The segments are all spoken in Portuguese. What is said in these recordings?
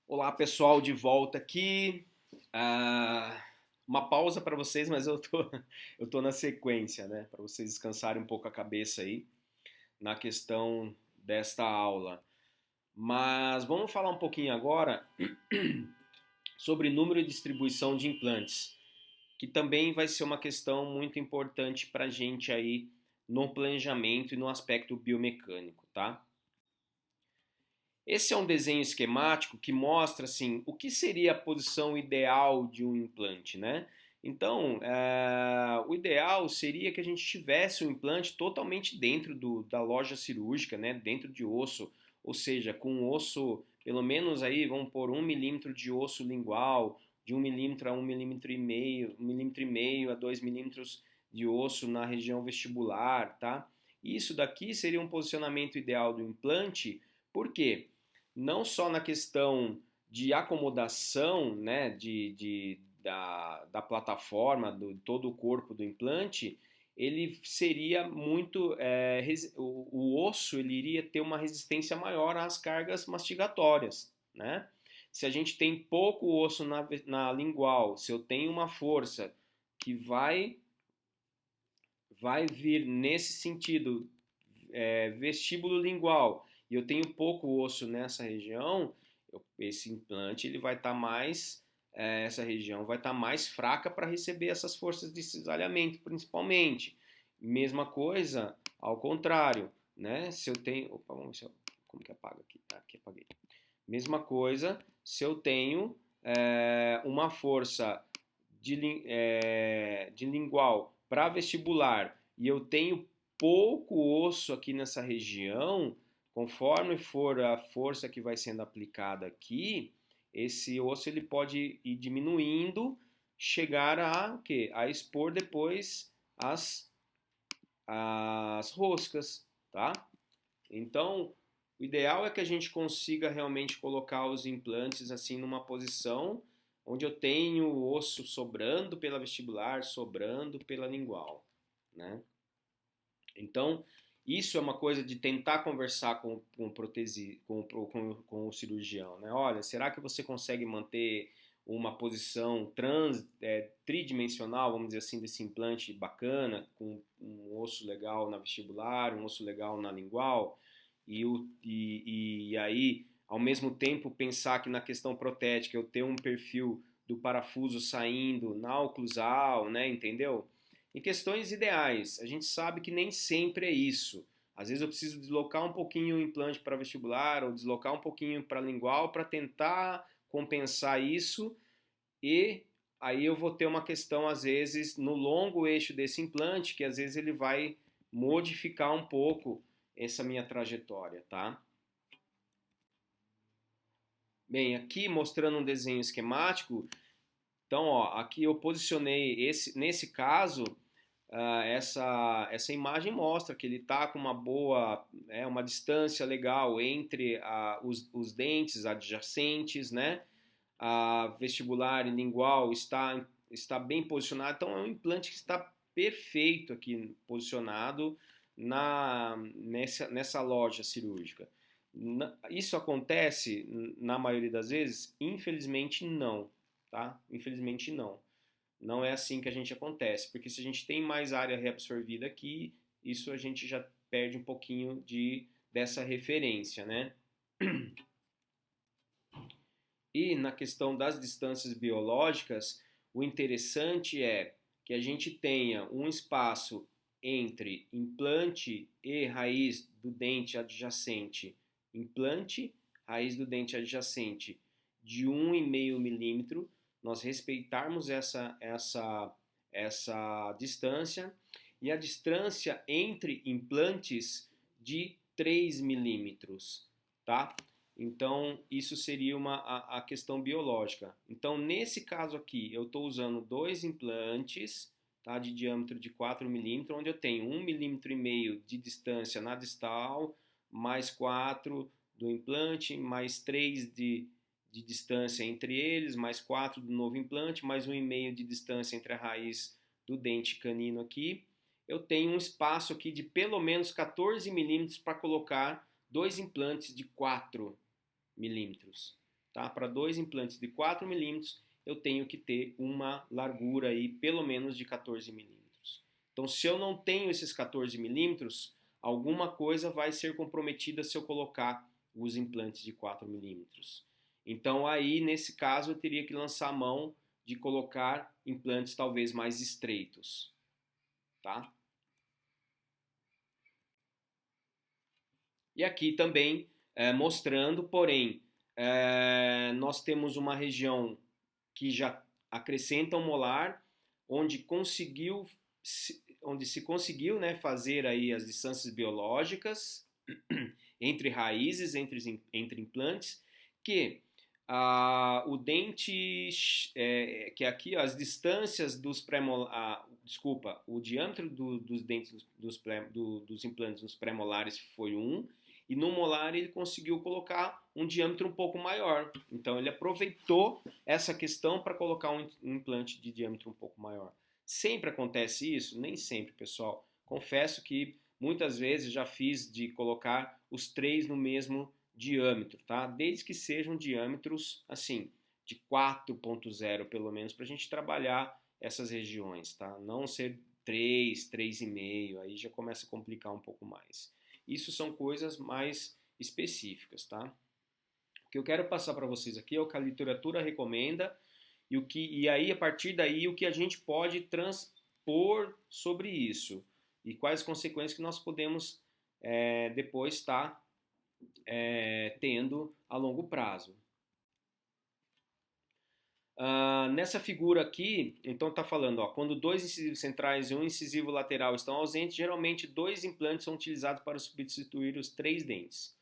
Olá pessoal, de volta aqui. Uma pausa para vocês, mas eu tô na sequência, né? Para vocês descansarem um pouco a cabeça aí na questão desta aula. Mas vamos falar um pouquinho agora sobre número e distribuição de implantes, que também vai ser uma questão muito importante para a gente aí no planejamento e no aspecto biomecânico, tá? Esse é um desenho esquemático que mostra assim o que seria a posição ideal de um implante, né? Então, o ideal seria que a gente tivesse um implante totalmente dentro da loja cirúrgica, né? Dentro de osso, ou seja, com osso, pelo menos aí, vamos pôr 1 milímetro de osso lingual, de 1 milímetro a 1,5 milímetro, 1,5 milímetro a 2 milímetros de osso na região vestibular, tá? Isso daqui seria um posicionamento ideal do implante, por quê? Não só na questão de acomodação, né, da plataforma, do todo o corpo do implante, ele seria muito, o osso ele iria ter uma resistência maior às cargas mastigatórias, né? Se a gente tem pouco osso na lingual, se eu tenho uma força que vai vir nesse sentido, vestíbulo lingual, e eu tenho pouco osso nessa região, esse implante ele vai estar mais, essa região vai estar mais fraca para receber essas forças de cisalhamento, principalmente. Mesma coisa, ao contrário, né? Se eu tenho, opa, vamos ver se eu, como que apaga aqui? Tá, aqui apaguei. Mesma coisa, se eu tenho uma força de lingual para vestibular e eu tenho pouco osso aqui nessa região, conforme for a força que vai sendo aplicada aqui, esse osso ele pode ir diminuindo, chegar a o quê? A expor depois as roscas, tá? Então, o ideal é que a gente consiga realmente colocar os implantes assim numa posição onde eu tenho o osso sobrando pela vestibular, sobrando pela lingual, né? Então, isso é uma coisa de tentar conversar com o cirurgião, né? Olha, será que você consegue manter uma posição tridimensional, vamos dizer assim, desse implante bacana, com um osso legal na vestibular, um osso legal na lingual, e aí, ao mesmo tempo, pensar que na questão protética eu tenho um perfil do parafuso saindo na oclusal, né? Entendeu? Em questões ideais, a gente sabe que nem sempre é isso. Às vezes eu preciso deslocar um pouquinho o implante para vestibular ou deslocar um pouquinho para lingual para tentar compensar isso e aí eu vou ter uma questão às vezes no longo eixo desse implante que às vezes ele vai modificar um pouco essa minha trajetória, tá? Bem, aqui mostrando um desenho esquemático, então ó, aqui eu posicionei nesse caso. Essa imagem mostra que ele está com uma boa, uma distância legal entre os dentes adjacentes, né? A vestibular e lingual está bem posicionado, então é um implante que está perfeito aqui posicionado nessa loja cirúrgica. Isso acontece na maioria das vezes? Infelizmente não, tá? Infelizmente não. Não é assim que a gente acontece, porque se a gente tem mais área reabsorvida aqui, isso a gente já perde um pouquinho dessa referência, né? E na questão das distâncias biológicas, o interessante é que a gente tenha um espaço entre implante e raiz do dente adjacente, implante, raiz do dente adjacente de 1,5 milímetro, nós respeitarmos essa distância e a distância entre implantes de 3 milímetros, tá? Então, isso seria a questão biológica. Então, nesse caso aqui, eu estou usando dois implantes, tá, de diâmetro de 4 milímetros, onde eu tenho 1,5 milímetro de distância na distal, mais 4 do implante, mais 3 de distância entre eles, mais 4 do novo implante, mais 1,5 de distância entre a raiz do dente canino aqui. Eu tenho um espaço aqui de pelo menos 14 milímetros para colocar dois implantes de 4 milímetros, tá? Para dois implantes de 4 milímetros, eu tenho que ter uma largura aí pelo menos de 14 milímetros. Então, se eu não tenho esses 14 milímetros, alguma coisa vai ser comprometida se eu colocar os implantes de 4 milímetros. Então, aí, nesse caso, eu teria que lançar a mão de colocar implantes talvez mais estreitos, tá? E aqui também mostrando, porém, nós temos uma região que já acrescenta um molar, onde se conseguiu, né, fazer aí as distâncias biológicas entre raízes, entre implantes, que o dente, que aqui ó, as distâncias dos pré-molares, desculpa, o diâmetro dos dentes dos implantes nos pré-molares foi 1, e no molar ele conseguiu colocar um diâmetro um pouco maior. Então ele aproveitou essa questão para colocar um implante de diâmetro um pouco maior. Sempre acontece isso? Nem sempre, pessoal. Confesso que muitas vezes já fiz de colocar os três no mesmo diâmetro, tá? Desde que sejam diâmetros assim, de 4.0 pelo menos, para a gente trabalhar essas regiões, tá? Não ser 3, 3,5, aí já começa a complicar um pouco mais. Isso são coisas mais específicas, tá? O que eu quero passar para vocês aqui é o que a literatura recomenda e aí, a partir daí, o que a gente pode transpor sobre isso e quais consequências que nós podemos depois estar tendo a longo prazo. Nessa figura aqui, então está falando, ó, quando dois incisivos centrais e um incisivo lateral estão ausentes, geralmente dois implantes são utilizados para substituir os 3 dentes.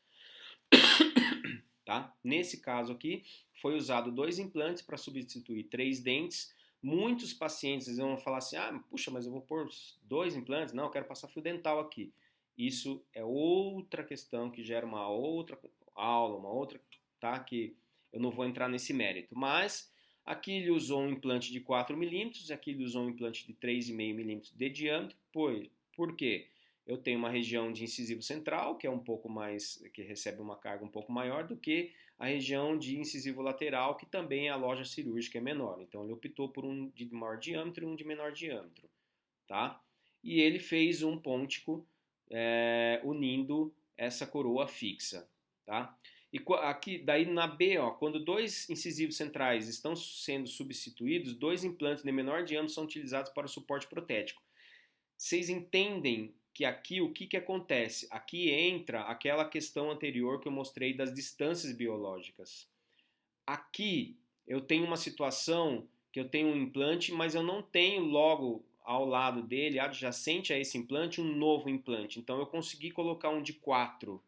Tá? Nesse caso aqui, foi usado 2 implantes para substituir 3 dentes. Muitos pacientes vão falar assim, puxa, mas eu vou pôr 2 implantes? Não, eu quero passar fio dental aqui. Isso é outra questão que gera uma outra aula, uma outra, tá? Que eu não vou entrar nesse mérito. Mas aqui ele usou um implante de 4 milímetros, aqui ele usou um implante de 3,5 milímetros de diâmetro. Por quê? Eu tenho uma região de incisivo central, que é um pouco mais, que recebe uma carga um pouco maior do que a região de incisivo lateral, que também a loja cirúrgica é menor. Então ele optou por um de maior diâmetro e um de menor diâmetro, tá? E ele fez um pôntico unindo essa coroa fixa, tá? E aqui, daí na B, ó, quando 2 incisivos centrais estão sendo substituídos, 2 implantes de menor diâmetro são utilizados para o suporte protético. Vocês entendem que aqui o que acontece? Aqui entra aquela questão anterior que eu mostrei das distâncias biológicas. Aqui eu tenho uma situação que eu tenho um implante, mas eu não tenho logo ao lado dele, adjacente a esse implante, um novo implante. Então eu consegui colocar um de 4.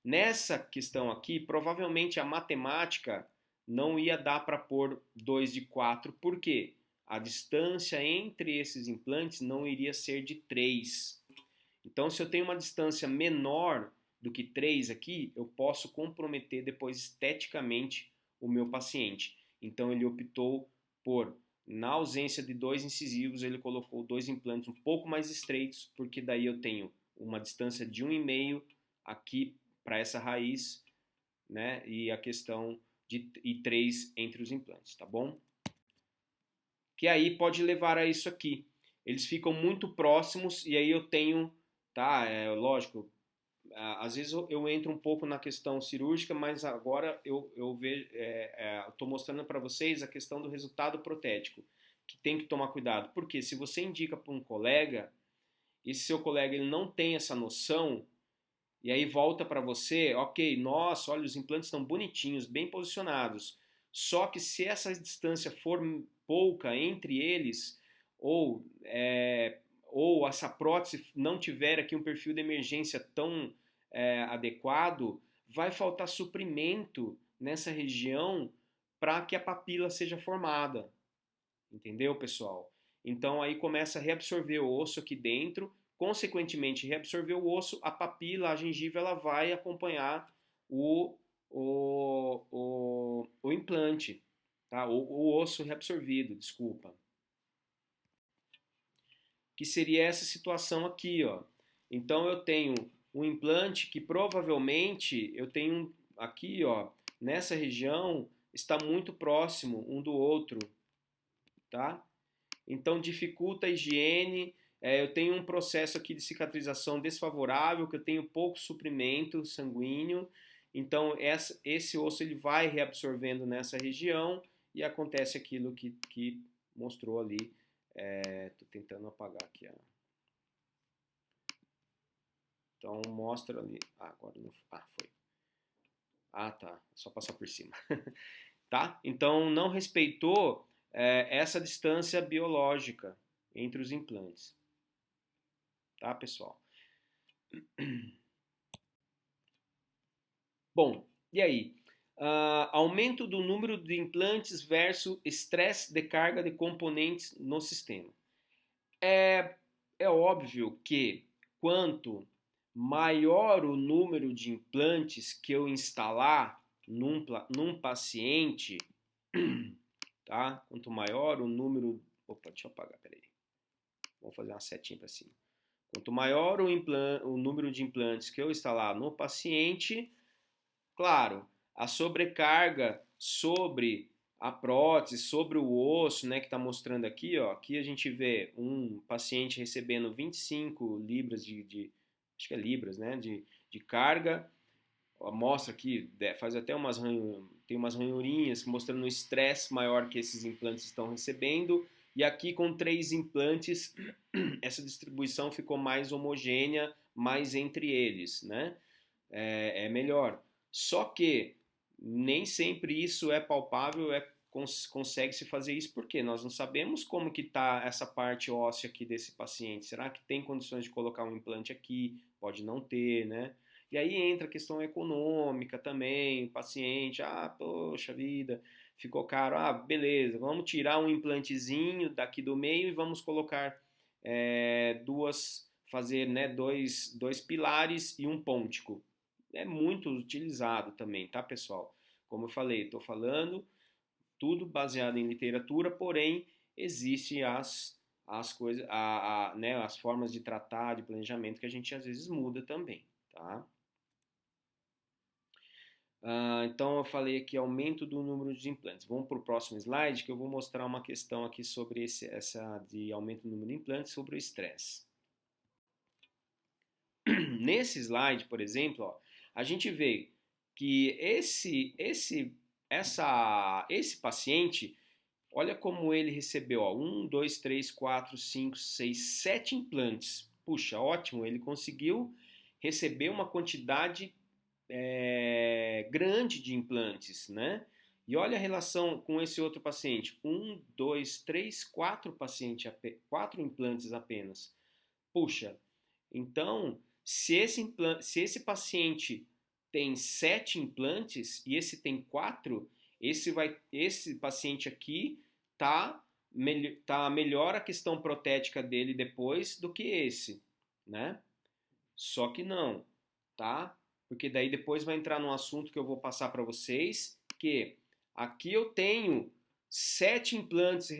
Nessa questão aqui, provavelmente a matemática não ia dar para pôr 2 de 4, por quê? A distância entre esses implantes não iria ser de 3. Então, se eu tenho uma distância menor do que 3 aqui, eu posso comprometer depois esteticamente o meu paciente. Então, ele optou por, na ausência de 2 incisivos, ele colocou 2 implantes um pouco mais estreitos, porque daí eu tenho uma distância de 1,5 aqui para essa raiz, né? E a questão de 3 entre os implantes, tá bom? Que aí pode levar a isso aqui. Eles ficam muito próximos e aí eu tenho, tá? Lógico, às vezes eu entro um pouco na questão cirúrgica, mas agora eu estou mostrando para vocês a questão do resultado protético, que tem que tomar cuidado. Porque se você indica para um colega, e se seu colega ele não tem essa noção, e aí volta para você, ok, nossa, olha, os implantes estão bonitinhos, bem posicionados. Só que se essa distância for pouca entre eles, ou essa prótese não tiver aqui um perfil de emergência tão adequado, vai faltar suprimento nessa região para que a papila seja formada. Entendeu, pessoal? Então aí começa a reabsorver o osso aqui dentro, consequentemente reabsorver o osso, a papila, a gengiva, ela vai acompanhar o implante, tá? O osso reabsorvido, desculpa. Que seria essa situação aqui, ó. Então eu tenho um implante que provavelmente eu tenho aqui, ó, nessa região está muito próximo um do outro, tá? Então dificulta a higiene. Eu tenho um processo aqui de cicatrização desfavorável, que eu tenho pouco suprimento sanguíneo. Então esse osso ele vai reabsorvendo nessa região e acontece aquilo que mostrou ali. Estou tentando apagar aqui. Ó. Então mostra ali. Agora não. Foi. Tá. Só passar por cima. Tá? Então não respeitou essa distância biológica entre os implantes. Tá, pessoal? Bom, e aí? Aumento do número de implantes versus estresse de carga de componentes no sistema. É óbvio que quanto maior o número de implantes que eu instalar num paciente, tá? Quanto maior o número... Opa, deixa eu apagar, peraí. Vamos fazer uma setinha para cima. Quanto maior o número de implantes que eu instalar no paciente, claro, a sobrecarga sobre a prótese, sobre o osso, né, que está mostrando aqui, ó, aqui a gente vê um paciente recebendo 25 libras acho que é libras, né, de carga. Mostra aqui, faz até tem umas ranhurinhas mostrando o estresse maior que esses implantes estão recebendo. E aqui com 3 implantes, essa distribuição ficou mais homogênea, mais entre eles, né? É melhor. Só que nem sempre isso é palpável, consegue se fazer isso, porque nós não sabemos como que está essa parte óssea aqui desse paciente. Será que tem condições de colocar um implante aqui? Pode não ter, né? E aí entra a questão econômica também, o paciente, poxa vida, ficou caro, beleza, vamos tirar um implantezinho daqui do meio e vamos colocar fazer né, dois pilares e um pôntico. É muito utilizado também, tá, pessoal? Como eu falei, estou falando tudo baseado em literatura, porém existem as coisas, né, as formas de tratar, de planejamento que a gente às vezes muda também, tá? Então eu falei aqui aumento do número de implantes. Vamos para o próximo slide que eu vou mostrar uma questão aqui sobre essa de aumento do número de implantes sobre o estresse. Nesse slide, por exemplo, ó, a gente vê que esse paciente, olha como ele recebeu, ó, 1, 2, 3, 4, 5, 6, 7 implantes. Puxa, ótimo, ele conseguiu receber uma quantidade grande de implantes, né? E olha a relação com esse outro paciente. 1, 2, 3, 4 implantes apenas. Puxa, então, se esse paciente tem 7 implantes e esse tem 4, esse paciente aqui tá melhor a questão protética dele depois do que esse, né? Só que não, tá? Porque daí depois vai entrar num assunto que eu vou passar para vocês, que aqui eu tenho 7 implantes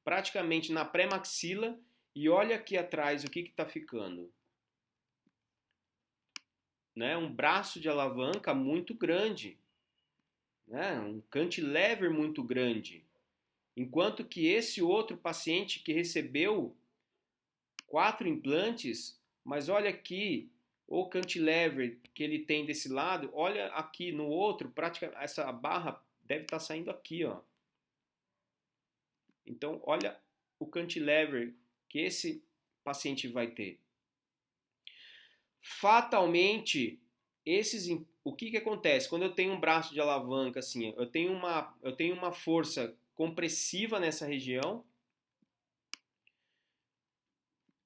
praticamente na pré-maxila e olha aqui atrás o que está ficando. Né? Um braço de alavanca muito grande, né? Um cantilever muito grande. Enquanto que esse outro paciente que recebeu 4 implantes, mas olha aqui o cantilever que ele tem desse lado, olha aqui no outro, praticamente essa barra deve estar saindo aqui, ó. Então, olha o cantilever que esse paciente vai ter. Fatalmente, o que acontece? Quando eu tenho um braço de alavanca, assim, eu tenho uma força compressiva nessa região.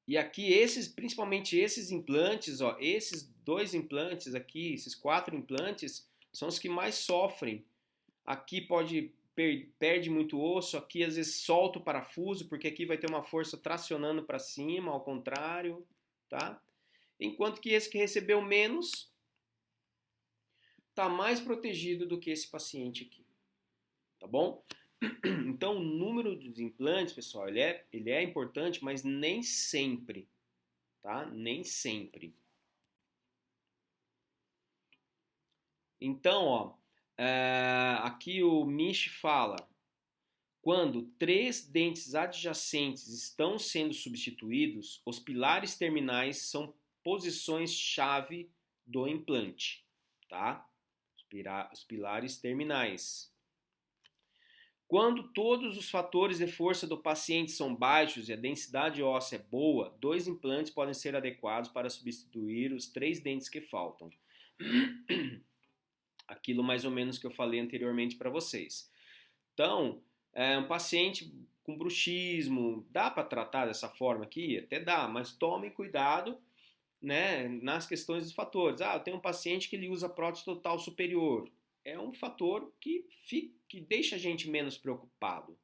E aqui, principalmente esses implantes, ó, esses 2 implantes aqui, esses 4 implantes, são os que mais sofrem. Aqui perde muito osso, aqui às vezes solta o parafuso, porque aqui vai ter uma força tracionando para cima, ao contrário, tá? Enquanto que esse que recebeu menos está mais protegido do que esse paciente aqui, tá bom? Então, o número dos implantes, pessoal, ele é importante, mas nem sempre, tá? Nem sempre. Então, ó, Aqui o Misch fala, quando três dentes adjacentes estão sendo substituídos, os pilares terminais são posições-chave do implante, tá? Os pilares terminais. Quando todos os fatores de força do paciente são baixos e a densidade óssea é boa, 2 implantes podem ser adequados para substituir os 3 dentes que faltam. Aquilo mais ou menos que eu falei anteriormente para vocês. Então, um paciente com bruxismo, dá para tratar dessa forma aqui? Até dá, mas tomem cuidado, né, nas questões dos fatores. Eu tenho um paciente que ele usa prótese total superior. É um fator que deixa a gente menos preocupado,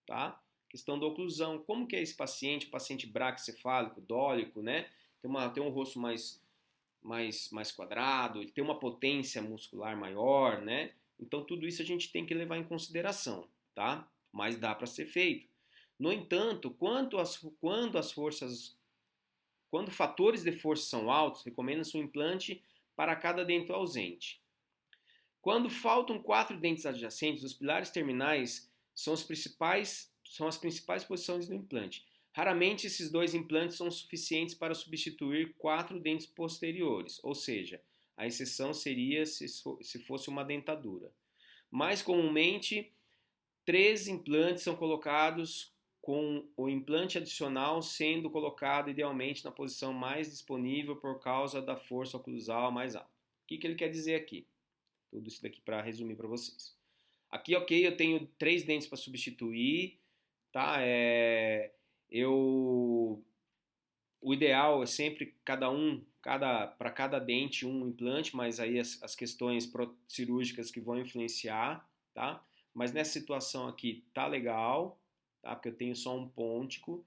tá? Questão da oclusão. Como que é esse paciente? O paciente braquicefálico, dólico, né? Tem um rosto mais quadrado, ele tem uma potência muscular maior, né? Então tudo isso a gente tem que levar em consideração, tá? Mas dá para ser feito. No entanto, quando fatores de força são altos, recomenda-se um implante para cada dente ausente. Quando faltam 4 dentes adjacentes, os pilares terminais são as principais posições do implante. Raramente esses 2 implantes são suficientes para substituir 4 dentes posteriores, ou seja, a exceção seria se fosse uma dentadura. Mais comumente, 3 implantes são colocados com o implante adicional sendo colocado idealmente na posição mais disponível por causa da força oclusal mais alta. O que ele quer dizer aqui? Tudo isso daqui para resumir para vocês. Aqui, ok, eu tenho 3 dentes para substituir, tá? O ideal é sempre para cada dente um implante, mas aí as questões cirúrgicas que vão influenciar, tá? Mas nessa situação aqui tá legal, tá? Porque eu tenho só um pontico.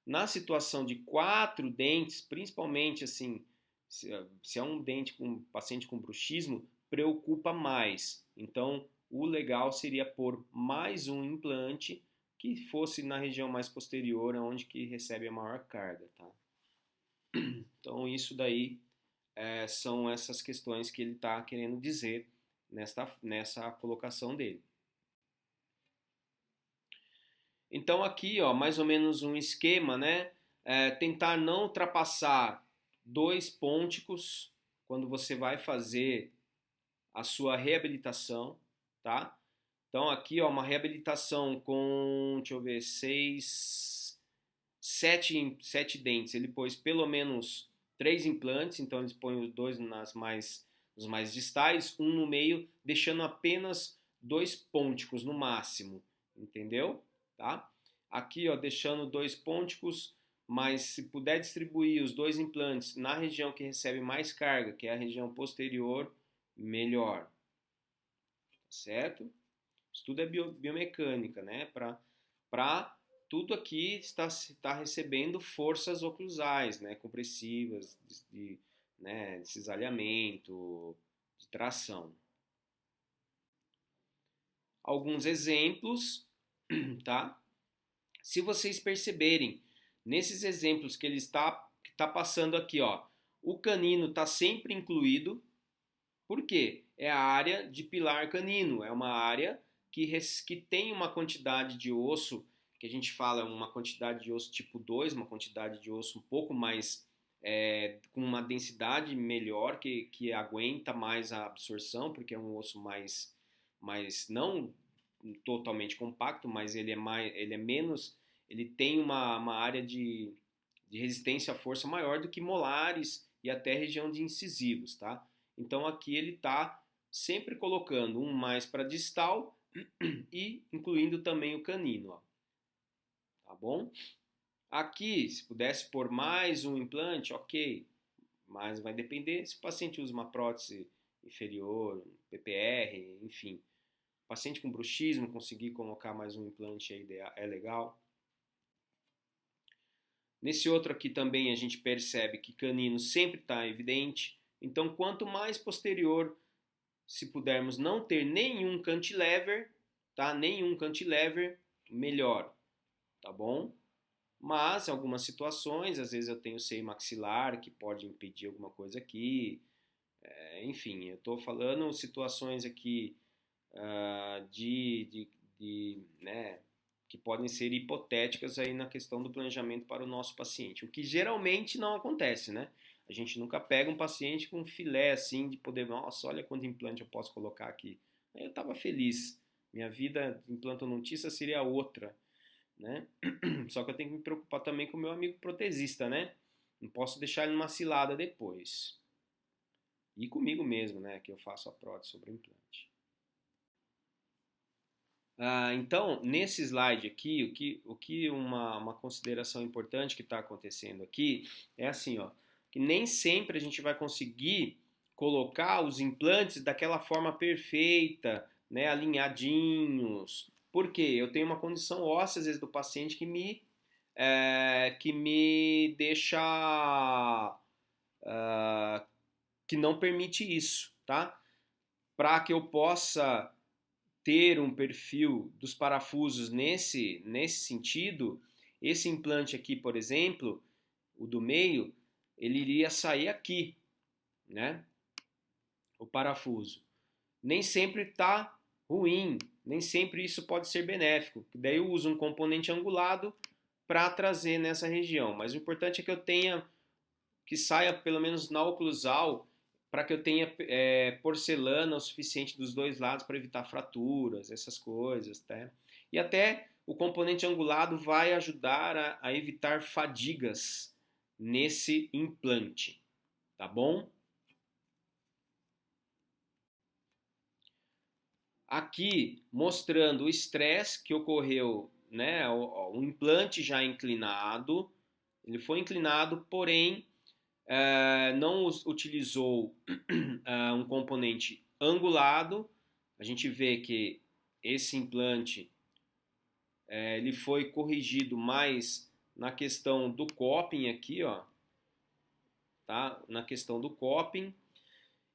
Na situação de 4 dentes, principalmente assim, se é um dente com um paciente com bruxismo, preocupa mais. Então, o legal seria pôr mais um implante que fosse na região mais posterior, onde que recebe a maior carga, tá? Então, isso daí são essas questões que ele está querendo dizer nessa colocação dele. Então, aqui, ó, mais ou menos um esquema, né? Tentar não ultrapassar 2 pônticos quando você vai fazer a sua reabilitação, tá? Então, aqui, ó, uma reabilitação com, deixa eu ver, 7 dentes. Ele pôs pelo menos 3 implantes, então eles põem os 2 nos mais distais, um no meio, deixando apenas 2 pônticos no máximo, entendeu? Tá? Aqui, ó, deixando 2 pônticos, mas se puder distribuir os 2 implantes na região que recebe mais carga, que é a região posterior, melhor. Certo? Isso tudo é biomecânica, né? Para tudo aqui está recebendo forças oclusais, né? Compressivas, de cisalhamento, de tração. Alguns exemplos, tá? Se vocês perceberem, nesses exemplos que ele está passando aqui, ó, o canino está sempre incluído. Por quê? É a área de pilar canino, é uma área que tem uma quantidade de osso, que a gente fala uma quantidade de osso tipo 2, uma quantidade de osso um pouco mais, com uma densidade melhor, que aguenta mais a absorção, porque é um osso mais não totalmente compacto, mas ele é menos, ele tem uma área de resistência à força maior do que molares e até região de incisivos, tá? Então aqui ele está sempre colocando um mais para distal e incluindo também o canino, ó. Tá bom? Aqui, se pudesse pôr mais um implante, ok, mas vai depender se o paciente usa uma prótese inferior, PPR, enfim. Paciente com bruxismo, conseguir colocar mais um implante é legal. Nesse outro aqui também a gente percebe que canino sempre está evidente. Então, quanto mais posterior, se pudermos não ter nenhum cantilever, tá? Nenhum cantilever, melhor, tá bom? Mas, em algumas situações, às vezes eu tenho seio maxilar que pode impedir alguma coisa aqui. Enfim, eu estou falando situações aqui né, que podem ser hipotéticas aí na questão do planejamento para o nosso paciente, o que geralmente não acontece, né? A gente nunca pega um paciente com filé assim de poder, nossa, olha quanto implante eu posso colocar aqui. Aí eu estava feliz, minha vida de implantodontista seria outra, né? Só que eu tenho que me preocupar também com o meu amigo protesista, né? Não posso deixar ele numa cilada depois. E comigo mesmo, né? Que eu faço a prótese sobre o implante. Então, nesse slide aqui, o que uma consideração importante que está acontecendo aqui é assim, ó, que nem sempre a gente vai conseguir colocar os implantes daquela forma perfeita, né, alinhadinhos. Por quê? Eu tenho uma condição óssea, às vezes, do paciente que me deixa, que não permite isso, tá? Para que eu possa ter um perfil dos parafusos nesse sentido, esse implante aqui, por exemplo, o do meio, ele iria sair aqui, né? O parafuso. Nem sempre está ruim, nem sempre isso pode ser benéfico. Daí eu uso um componente angulado para trazer nessa região. Mas o importante é que eu tenha, que saia pelo menos na oclusal, para que eu tenha porcelana o suficiente dos dois lados para evitar fraturas, essas coisas, tá? E até o componente angulado vai ajudar a evitar fadigas nesse implante, tá bom? Aqui mostrando o estresse que ocorreu, né? O implante já inclinado, ele foi inclinado, porém não utilizou um componente angulado. A gente vê que esse implante ele foi corrigido mais na questão do coping aqui, ó, tá? Na questão do coping.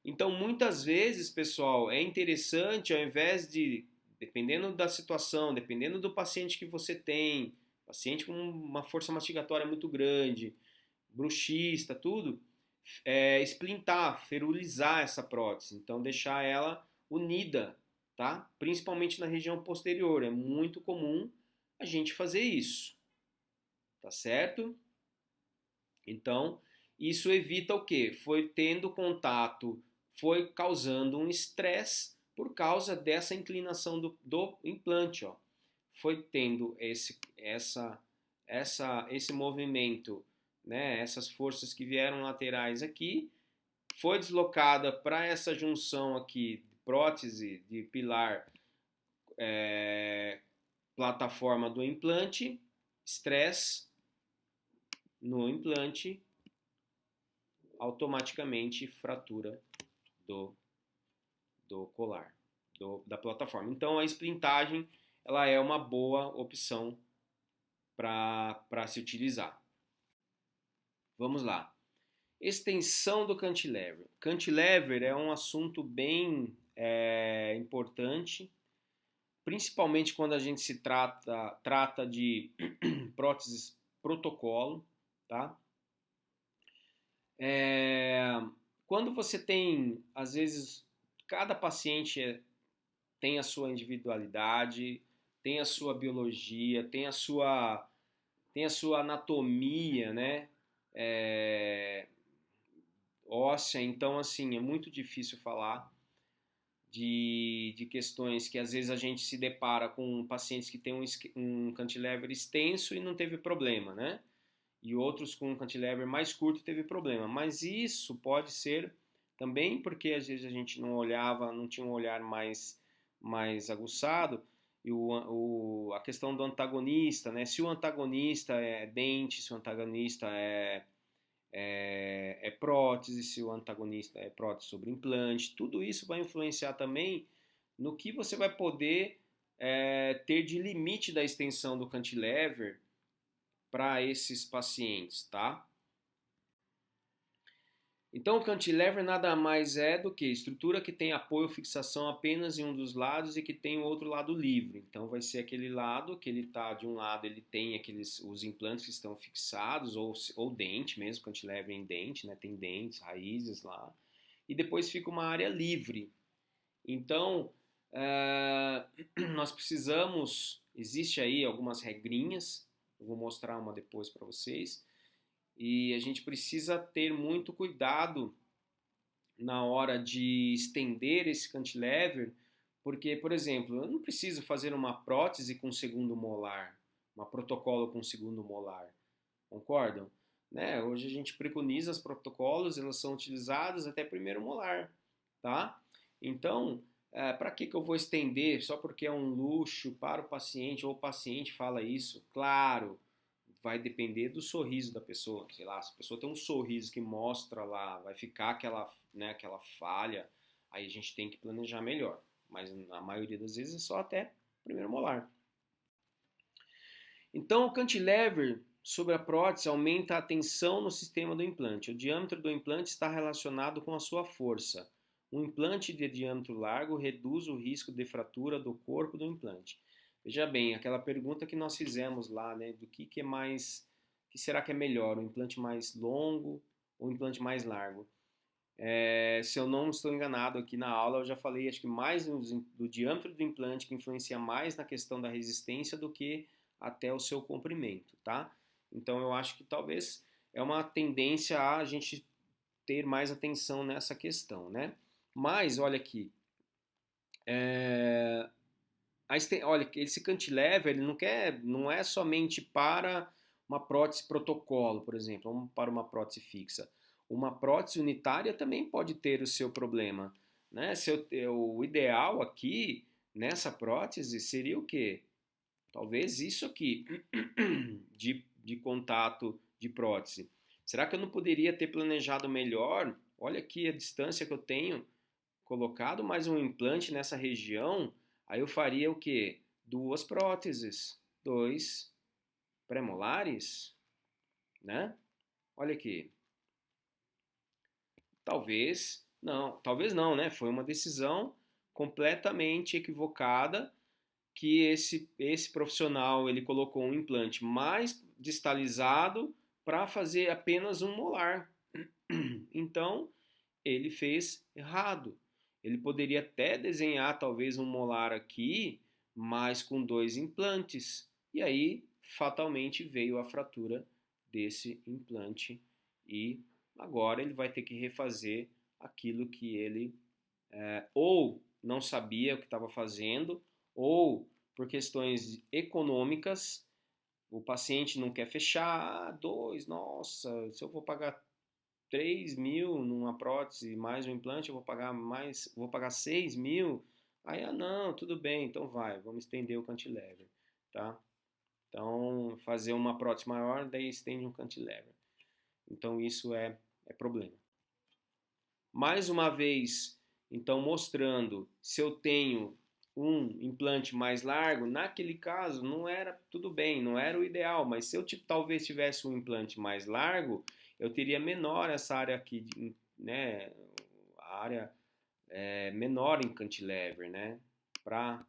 Então, muitas vezes, pessoal, é interessante, ao invés de, dependendo da situação, dependendo do paciente que você tem, paciente com uma força mastigatória muito grande, bruxista, tudo, esplintar, ferulizar essa prótese. Então, deixar ela unida, tá? Principalmente na região posterior. É muito comum a gente fazer isso, tá certo? Então, isso evita o quê? Foi tendo contato, foi causando um estresse por causa dessa inclinação do implante, ó. Foi tendo esse movimento, né? Essas forças que vieram laterais aqui, foi deslocada para essa junção aqui de prótese de pilar, plataforma do implante, estresse no implante, automaticamente fratura do, do colar, da plataforma. Então a splintagem ela é uma boa opção para se utilizar. Vamos lá. Extensão do cantilever. Cantilever é um assunto bem importante, principalmente quando a gente se trata de próteses protocolo, tá? Quando você tem, às vezes, cada paciente tem a sua individualidade, tem a sua biologia, tem a sua anatomia, né? Óssea, então assim, é muito difícil falar de questões que às vezes a gente se depara com pacientes que têm um cantilever extenso e não teve problema, né? E outros com um cantilever mais curto teve problema. Mas isso pode ser também porque às vezes a gente não olhava, não tinha um olhar mais aguçado, e a questão do antagonista, né? Se o antagonista é dente, se o antagonista é prótese, se o antagonista é prótese sobre implante, tudo isso vai influenciar também no que você vai poder ter de limite da extensão do cantilever para esses pacientes, tá? Então, o cantilever nada mais é do que estrutura que tem apoio ou fixação apenas em um dos lados e que tem o outro lado livre. Então, vai ser aquele lado que ele tá de um lado, ele tem os implantes que estão fixados ou dente mesmo, cantilever em dente, né? Tem dentes, raízes lá. E depois fica uma área livre. Então, nós precisamos, existe aí algumas regrinhas, eu vou mostrar uma depois para vocês, e a gente precisa ter muito cuidado na hora de estender esse cantilever, porque, por exemplo, eu não preciso fazer uma prótese com segundo molar, uma protocolo com segundo molar, concordam? Né? Hoje a gente preconiza os protocolos, elas são utilizadas até primeiro molar, tá? Então, para que eu vou estender só porque é um luxo para o paciente ou o paciente fala isso? Claro, vai depender do sorriso da pessoa, sei lá, se a pessoa tem um sorriso que mostra lá, vai ficar aquela, né, aquela falha, aí a gente tem que planejar melhor, mas na maioria das vezes é só até primeiro molar. Então, o cantilever sobre a prótese aumenta a tensão no sistema do implante. O diâmetro do implante está relacionado com a sua força. Um implante de diâmetro largo reduz o risco de fratura do corpo do implante. Veja bem, aquela pergunta que nós fizemos lá, né, do que é mais, que será que é melhor, um implante mais longo ou um implante mais largo? Se eu não estou enganado aqui na aula, eu já falei, acho que mais do diâmetro do implante, que influencia mais na questão da resistência do que até o seu comprimento, tá? Então eu acho que talvez é uma tendência a gente ter mais atenção nessa questão, né? Mas olha aqui, olha, esse cantilever ele não é somente para uma prótese protocolo, por exemplo, ou para uma prótese fixa. Uma prótese unitária também pode ter o seu problema, né? O ideal aqui nessa prótese seria o quê? Talvez isso aqui de contato de prótese. Será que eu não poderia ter planejado melhor? Olha aqui a distância que eu tenho, colocado mais um implante nessa região, aí eu faria o quê? Duas próteses, dois premolares, né? Olha aqui. Talvez não, né? Foi uma decisão completamente equivocada que esse profissional ele colocou um implante mais distalizado para fazer apenas um molar. Então, ele fez errado. Ele poderia até desenhar talvez um molar aqui, mas com dois implantes. E aí, fatalmente, veio a fratura desse implante e agora ele vai ter que refazer aquilo que ele ou não sabia o que estava fazendo, ou por questões econômicas, o paciente não quer fechar, dois, nossa, se eu vou pagar 3.000 numa prótese mais um implante, eu vou pagar 6.000. Aí, não, tudo bem, então vamos estender o cantilever, tá? Então, fazer uma prótese maior, daí estende um cantilever. Então, isso é problema. Mais uma vez, então, mostrando se eu tenho um implante mais largo, naquele caso não era tudo bem, não era o ideal, mas se eu talvez tivesse um implante mais largo, eu teria menor essa área aqui, né, a área menor em cantilever, né, para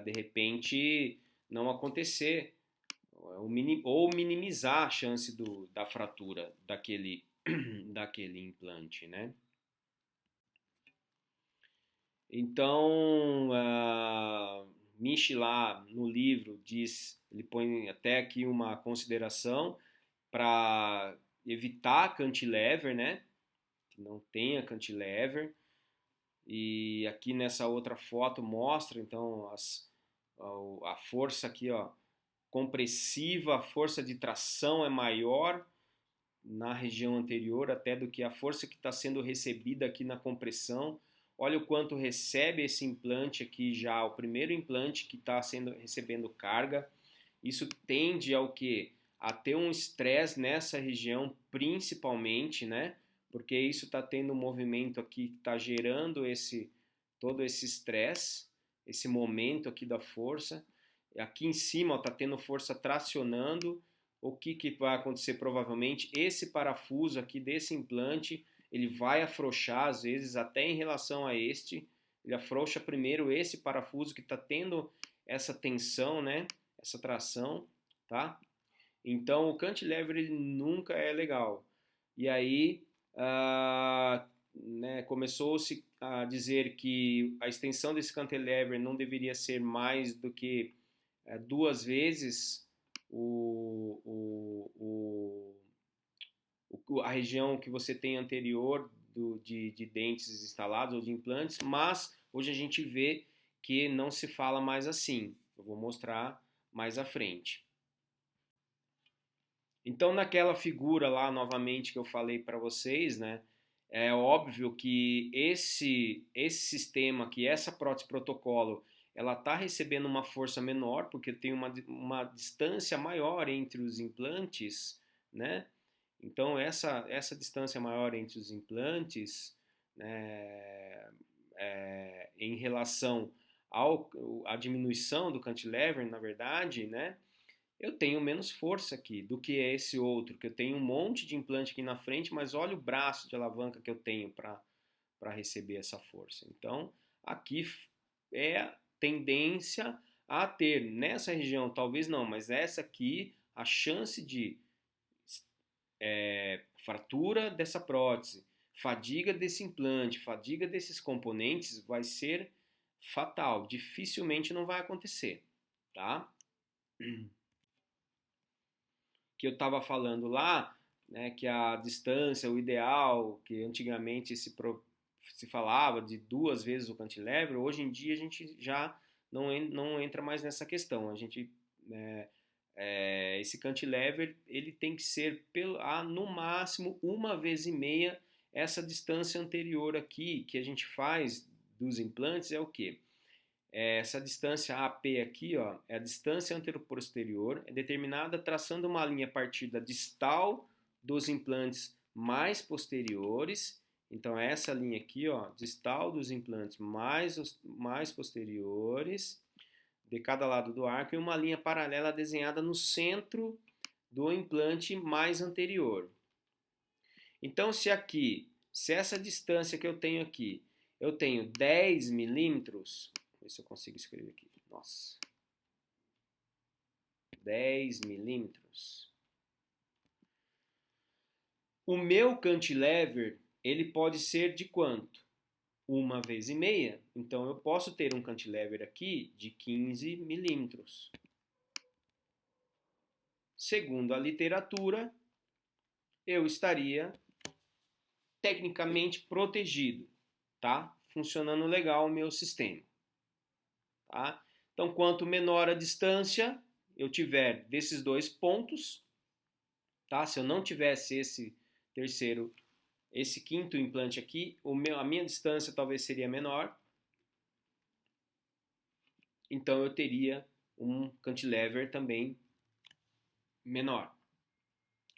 de repente não acontecer ou minimizar a chance da fratura daquele implante, né? Então, Misch lá no livro diz, ele põe até aqui uma consideração para evitar cantilever, né? Que não tenha cantilever. E aqui nessa outra foto mostra então a força aqui, ó, compressiva, a força de tração é maior na região anterior até do que a força que está sendo recebida aqui na compressão. Olha o quanto recebe esse implante aqui já, o primeiro implante que está recebendo carga. Isso tende ao que? A ter um estresse nessa região principalmente, né? Porque isso está tendo um movimento aqui que está gerando todo esse estresse, esse momento aqui da força. Aqui em cima está tendo força tracionando. O que vai acontecer provavelmente? Esse parafuso aqui desse implante ele vai afrouxar às vezes até em relação a este. Ele afrouxa primeiro esse parafuso que está tendo essa tensão, né? Essa tração, tá? Então o cantilever ele nunca é legal. E aí né, começou-se a dizer que a extensão desse cantilever não deveria ser mais do que 2 vezes a região que você tem anterior de dentes instalados ou de implantes, mas hoje a gente vê que não se fala mais assim. Eu vou mostrar mais à frente. Então, naquela figura lá, novamente, que eu falei para vocês, né, é óbvio que esse sistema, que essa prótese protocolo, ela está recebendo uma força menor, porque tem uma distância maior entre os implantes, né? Então, essa distância maior entre os implantes, né, em relação à diminuição do cantilever, na verdade, né, eu tenho menos força aqui do que esse outro, que eu tenho um monte de implante aqui na frente, mas olha o braço de alavanca que eu tenho para receber essa força. Então, aqui é tendência a ter nessa região, talvez não, mas essa aqui, a chance de fratura dessa prótese, fadiga desse implante, fadiga desses componentes vai ser fatal, dificilmente não vai acontecer, tá? Que eu estava falando lá, né, que a distância, o ideal, que antigamente se falava de 2 vezes o cantilever, hoje em dia a gente já não entra mais nessa questão. A gente, esse cantilever ele tem que ser no máximo 1,5 vezes essa distância anterior aqui que a gente faz dos implantes é o quê? Essa distância AP aqui, ó, é a distância anteroposterior, é determinada traçando uma linha a partir da distal dos implantes mais posteriores. Então, essa linha aqui, ó, distal dos implantes mais posteriores, de cada lado do arco, e uma linha paralela desenhada no centro do implante mais anterior. Então, se essa distância que eu tenho aqui, eu tenho 10 milímetros, ver se eu consigo escrever aqui. Nossa. 10 milímetros. O meu cantilever, ele pode ser de quanto? 1,5 vezes. Então, eu posso ter um cantilever aqui de 15 milímetros. Segundo a literatura, eu estaria tecnicamente protegido, tá? Funcionando legal o meu sistema. Tá? Então, quanto menor a distância eu tiver desses dois pontos, tá? Se eu não tivesse esse quinto implante aqui, a minha distância talvez seria menor, então eu teria um cantilever também menor.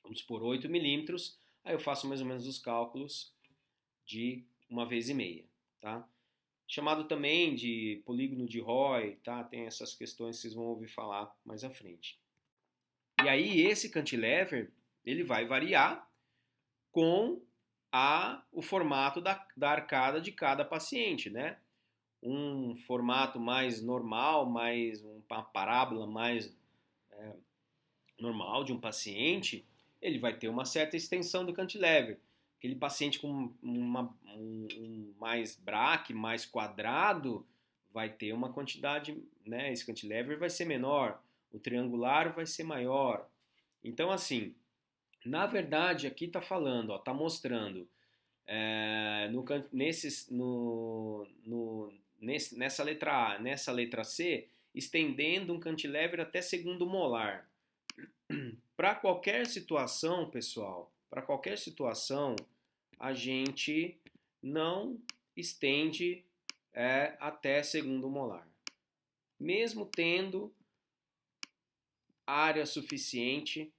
Vamos por 8 milímetros, aí eu faço mais ou menos os cálculos de 1,5 vezes, tá? Chamado também de polígono de Roy, tá? Tem essas questões que vocês vão ouvir falar mais à frente. E aí esse cantilever, ele vai variar com o formato da arcada de cada paciente, né? Um formato mais normal, uma parábola mais normal de um paciente, ele vai ter uma certa extensão do cantilever. Aquele paciente com mais braque, mais quadrado, vai ter uma quantidade, né? Esse cantilever vai ser menor, o triangular vai ser maior. Então, assim, na verdade, aqui está falando, está mostrando nessa letra A, nessa letra C, estendendo um cantilever até segundo molar. Para qualquer situação, pessoal, para qualquer situação, a gente não estende até segundo molar. Mesmo tendo área suficiente,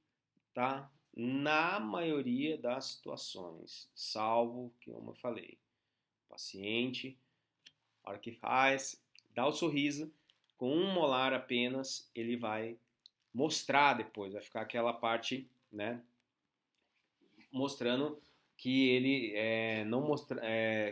tá? Na maioria das situações, salvo que, como eu falei, o paciente, a hora que faz, dá o sorriso, com um molar apenas, ele vai mostrar depois, vai ficar aquela parte, né, mostrando que ele não mostra,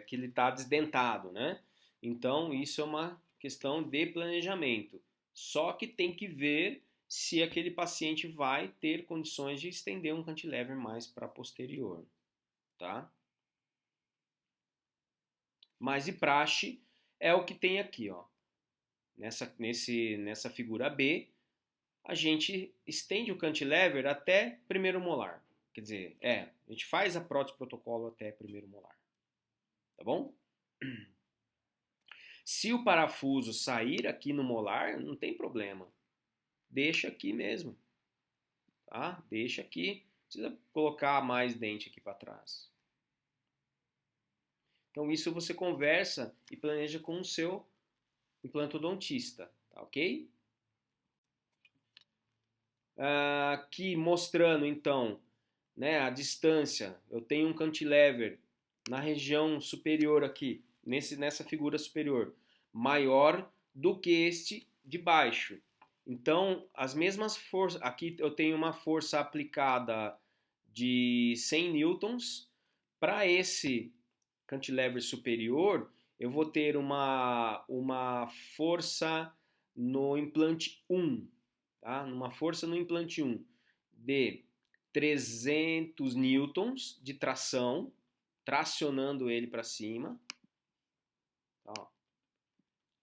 que ele está desdentado, né? Então isso é uma questão de planejamento. Só que tem que ver se aquele paciente vai ter condições de estender um cantilever mais para posterior, tá? Mas de praxe é o que tem aqui, ó. Nessa figura B, a gente estende o cantilever até primeiro molar. Quer dizer, a gente faz a prótese protocolo até primeiro molar. Tá bom? Se o parafuso sair aqui no molar, não tem problema. Deixa aqui mesmo. Tá? Deixa aqui. Não precisa colocar mais dente aqui para trás. Então isso você conversa e planeja com o seu implantodontista. Tá ok? Aqui mostrando então, né, a distância. Eu tenho um cantilever na região superior aqui, nessa figura superior, maior do que este de baixo. Então, as mesmas forças, aqui eu tenho uma força aplicada de 100 newtons. Para esse cantilever superior, eu vou ter uma força no implante 1, tá? Uma força no implante 1 de 300 newtons de tração, tracionando ele para cima. Ó,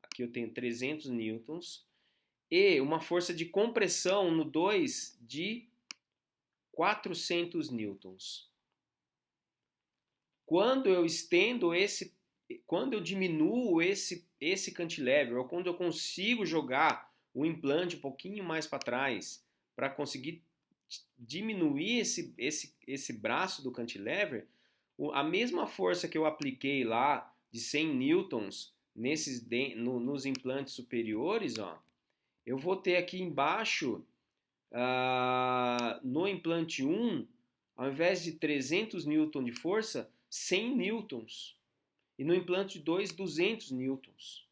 aqui eu tenho 300 newtons. E uma força de compressão no 2 de 400 newtons. Quando eu quando eu diminuo esse cantilever, ou quando eu consigo jogar o implante um pouquinho mais para trás, para conseguir diminuir esse braço do cantilever, a mesma força que eu apliquei lá de 100 newtons nos implantes superiores, ó, eu vou ter aqui embaixo, no implante 1, ao invés de 300 newtons de força, 100 newtons. E no implante 2, 200 newtons.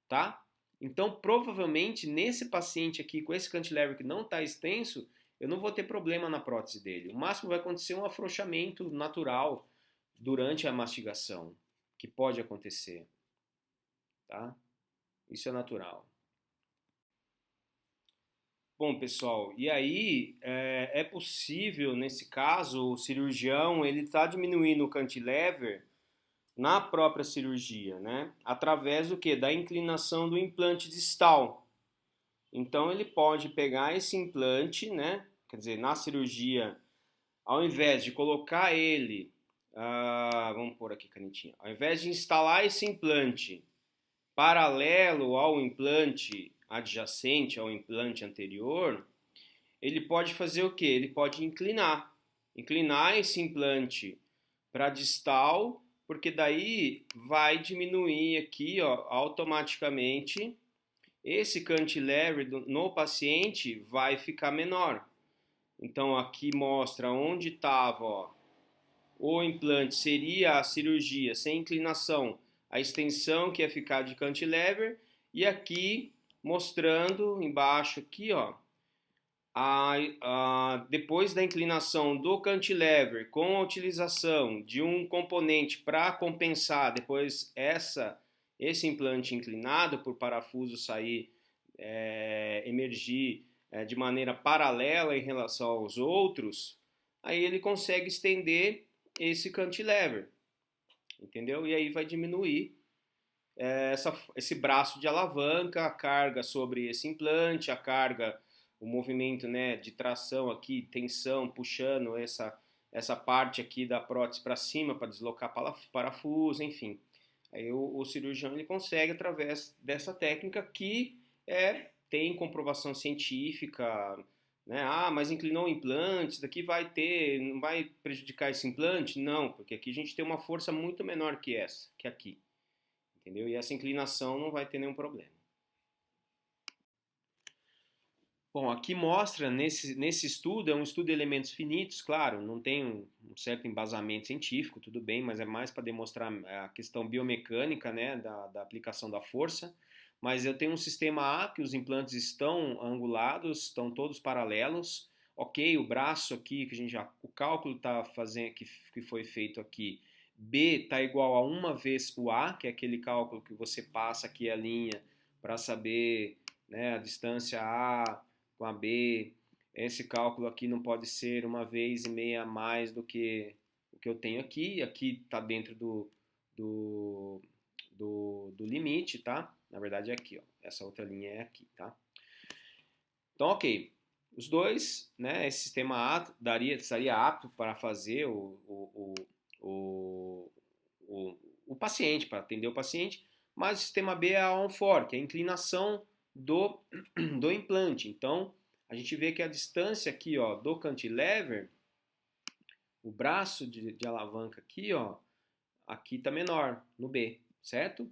Tá? Então, provavelmente, nesse paciente aqui, com esse cantilever que não está extenso, eu não vou ter problema na prótese dele. O máximo vai acontecer um afrouxamento natural durante a mastigação, que pode acontecer. Tá? Isso é natural. Bom, pessoal, e aí é possível, nesse caso, o cirurgião ele está diminuindo o cantilever na própria cirurgia, né? Através do que? Da inclinação do implante distal. Então ele pode pegar esse implante, né? Quer dizer, na cirurgia, ao invés de colocar ele, vamos pôr aqui canetinha, ao invés de instalar esse implante paralelo ao implante adjacente ao implante anterior, ele pode fazer o quê? Ele pode inclinar esse implante para distal, porque daí vai diminuir aqui, ó, automaticamente esse cantilever no paciente vai ficar menor. Então aqui mostra onde estava o implante, seria a cirurgia sem inclinação, a extensão que ia ficar de cantilever, e aqui mostrando embaixo aqui, ó, depois da inclinação do cantilever com a utilização de um componente para compensar depois esse implante inclinado por parafuso sair, emergir de maneira paralela em relação aos outros, aí ele consegue estender esse cantilever, entendeu? E aí vai diminuir esse braço de alavanca, a carga sobre esse implante, a carga, o movimento, né, de tração aqui, tensão, puxando essa parte aqui da prótese para cima para deslocar parafuso, enfim. Aí o cirurgião ele consegue através dessa técnica que tem comprovação científica, né? Mas inclinou o implante, isso daqui não vai prejudicar esse implante? Não, porque aqui a gente tem uma força muito menor que essa, que aqui. Entendeu? E essa inclinação não vai ter nenhum problema. Bom, aqui mostra, nesse estudo, é um estudo de elementos finitos, claro, não tem um certo embasamento científico, tudo bem, mas é mais para demonstrar a questão biomecânica, né, da aplicação da força. Mas eu tenho um sistema A, que os implantes estão angulados, estão todos paralelos. Ok, o braço aqui, o cálculo está fazendo, que foi feito aqui, B está igual a 1 vez o A, que é aquele cálculo que você passa aqui a linha para saber, né, a distância A com a B. Esse cálculo aqui não pode ser 1,5 vezes a mais do que o que eu tenho aqui. Aqui está dentro do do, do limite, tá? Na verdade é aqui, ó. Essa outra linha é aqui, tá? Então, ok. Os dois, né? Esse sistema A estaria apto para fazer o, o paciente, para atender o paciente, mas o sistema B é a on-for, que é a inclinação do, do implante. Então, a gente vê que a distância aqui, ó, do cantilever, o braço de alavanca aqui, ó, aqui está menor, no B, certo?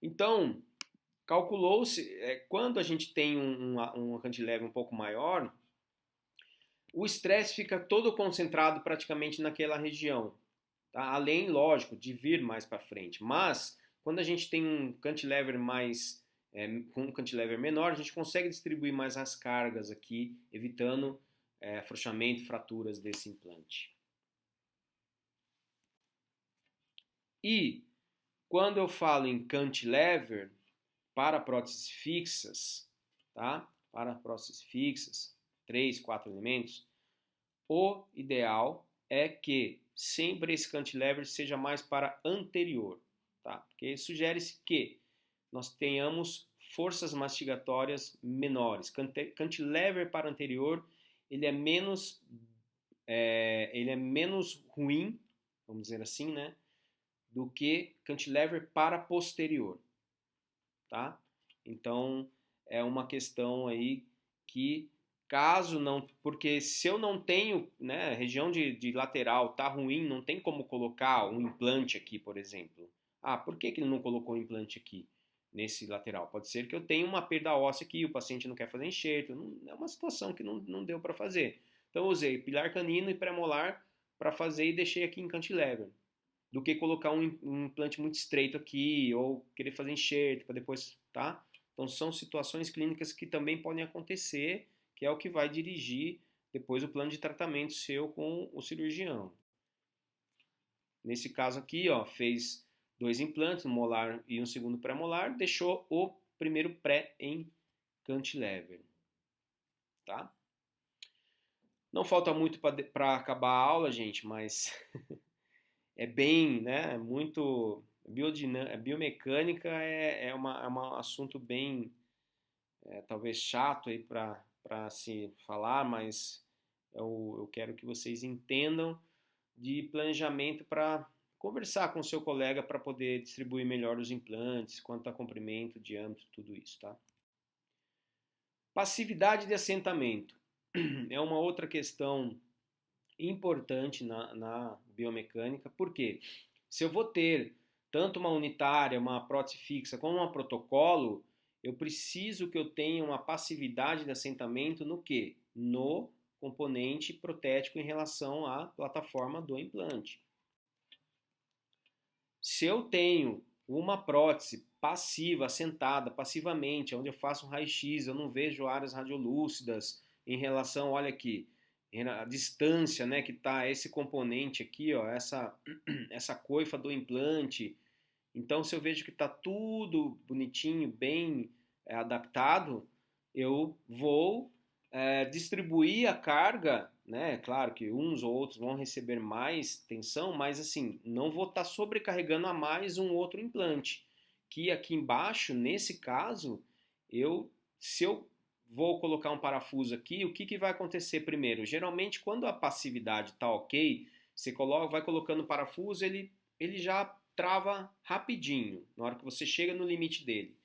Então, calculou-se, quando a gente tem um cantilever um pouco maior, o estresse fica todo concentrado praticamente naquela região. Tá? Além, lógico, de vir mais para frente. Mas, quando a gente tem um cantilever com um cantilever menor, a gente consegue distribuir mais as cargas aqui, evitando afrouxamento e fraturas desse implante. E, quando eu falo em cantilever, para próteses fixas, tá? Para próteses fixas, 3, 4 elementos, o ideal é que sempre esse cantilever seja mais para anterior, tá? Porque sugere-se que nós tenhamos forças mastigatórias menores. Cantilever para anterior, ele é menos ruim, vamos dizer assim, né? Do que cantilever para posterior, tá? Então, é uma questão aí que, caso não... Porque se eu não tenho, né, região de lateral tá ruim, não tem como colocar um implante aqui, por exemplo. Ah, por que ele não colocou um implante aqui, nesse lateral? Pode ser que eu tenha uma perda óssea aqui, o paciente não quer fazer enxerto, é uma situação que não deu para fazer. Então, eu usei pilar canino e premolar para fazer e deixei aqui em cantilever, do que colocar um implante muito estreito aqui ou querer fazer enxerto para depois, tá? Então são situações clínicas que também podem acontecer, que é o que vai dirigir depois o plano de tratamento seu com o cirurgião. Nesse caso aqui, ó, fez 2 implantes, um molar e um segundo pré-molar, deixou o primeiro pré em cantilever, tá? Não falta muito para acabar a aula, gente, mas é bem, né, muito biomecânica é um assunto bem, talvez chato aí para se falar, mas eu quero que vocês entendam de planejamento para conversar com o seu colega para poder distribuir melhor os implantes, quanto a comprimento, diâmetro, tudo isso, tá? Passividade de assentamento é uma outra questão importante na biomecânica, porque se eu vou ter tanto uma unitária, uma prótese fixa, como uma protocolo, eu preciso que eu tenha uma passividade de assentamento no quê? No componente protético em relação à plataforma do implante. Se eu tenho uma prótese passiva, assentada passivamente, onde eu faço um raio-x, eu não vejo áreas radiolúcidas em relação, olha aqui, a distância, né, que está esse componente aqui, ó, essa coifa do implante. Então, se eu vejo que está tudo bonitinho, bem adaptado, eu vou distribuir a carga, né? Claro que uns ou outros vão receber mais tensão, mas assim, não vou estar sobrecarregando a mais um outro implante. Que aqui embaixo, nesse caso, se eu vou colocar um parafuso aqui, o que vai acontecer primeiro? Geralmente, quando a passividade está ok, você vai colocando o parafuso, ele já trava rapidinho, na hora que você chega no limite dele.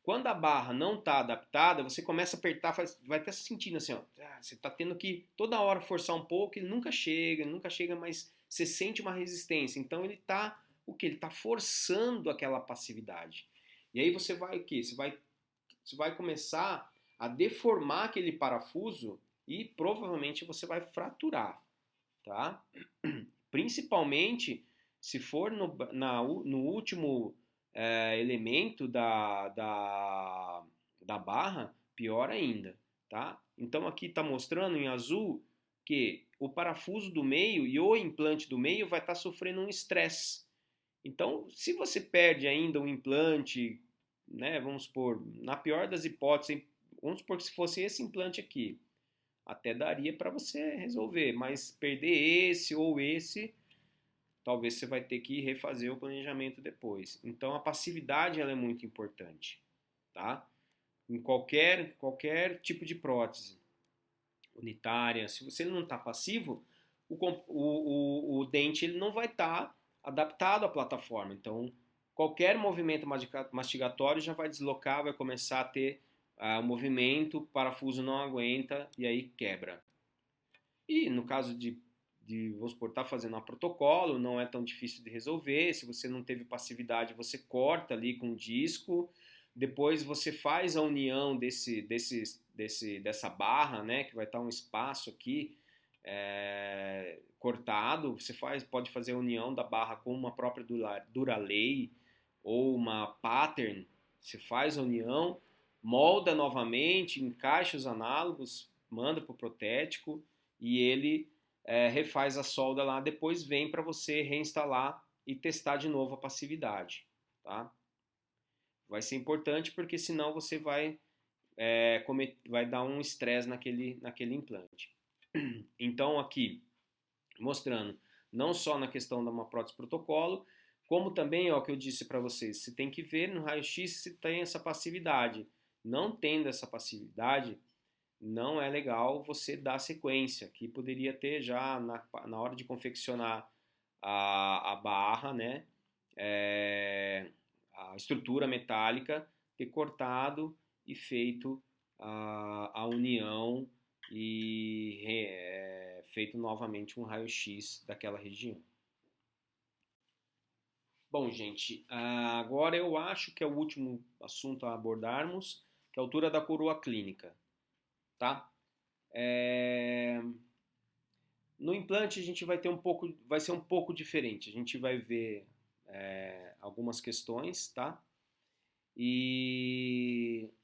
Quando a barra não está adaptada, você começa a apertar, vai até se sentindo assim, ó, você está tendo que toda hora forçar um pouco, ele nunca chega, mas você sente uma resistência. Então ele está Ele está forçando aquela passividade. E aí você vai o quê? Você vai começar a deformar aquele parafuso e provavelmente você vai fraturar, tá? Principalmente se for no último elemento da barra, pior ainda, tá? Então aqui está mostrando em azul que o parafuso do meio e o implante do meio vai estar sofrendo um estresse. Então, se você perde ainda um implante, né, vamos supor, na pior das hipóteses, vamos supor que se fosse esse implante aqui, até daria para você resolver, mas perder esse ou esse talvez você vai ter que refazer o planejamento depois. Então a passividade ela é muito importante, tá? Em qualquer tipo de prótese unitária, se você não está passivo, o dente ele não vai estar adaptado à plataforma. Então qualquer movimento mastigatório já vai deslocar, vai começar a ter movimento, o parafuso não aguenta e aí quebra. E no caso vamos supor, tá fazendo um protocolo, não é tão difícil de resolver. Se você não teve passividade, você corta ali com um disco, depois você faz a união dessa barra, né, que vai estar um espaço aqui cortado. Você pode fazer a união da barra com uma própria Duralay ou uma pattern. Você faz a união, molda novamente, encaixa os análogos, manda para o protético e ele refaz a solda lá, depois vem para você reinstalar e testar de novo a passividade, tá? Vai ser importante porque senão você vai dar um estresse naquele implante. Então aqui, mostrando, não só na questão da uma prótese protocolo, como também, ó, que eu disse para vocês, você tem que ver no raio-x se tem essa passividade. Não tendo essa passividade, não é legal você dar sequência, que poderia ter já na hora de confeccionar a barra, né, a estrutura metálica, ter cortado e feito a união e feito novamente um raio-x daquela região. Bom, gente, agora eu acho que é o último assunto a abordarmos, que é a altura da coroa clínica, tá? No implante a gente vai ser um pouco diferente. A gente vai ver algumas questões, tá?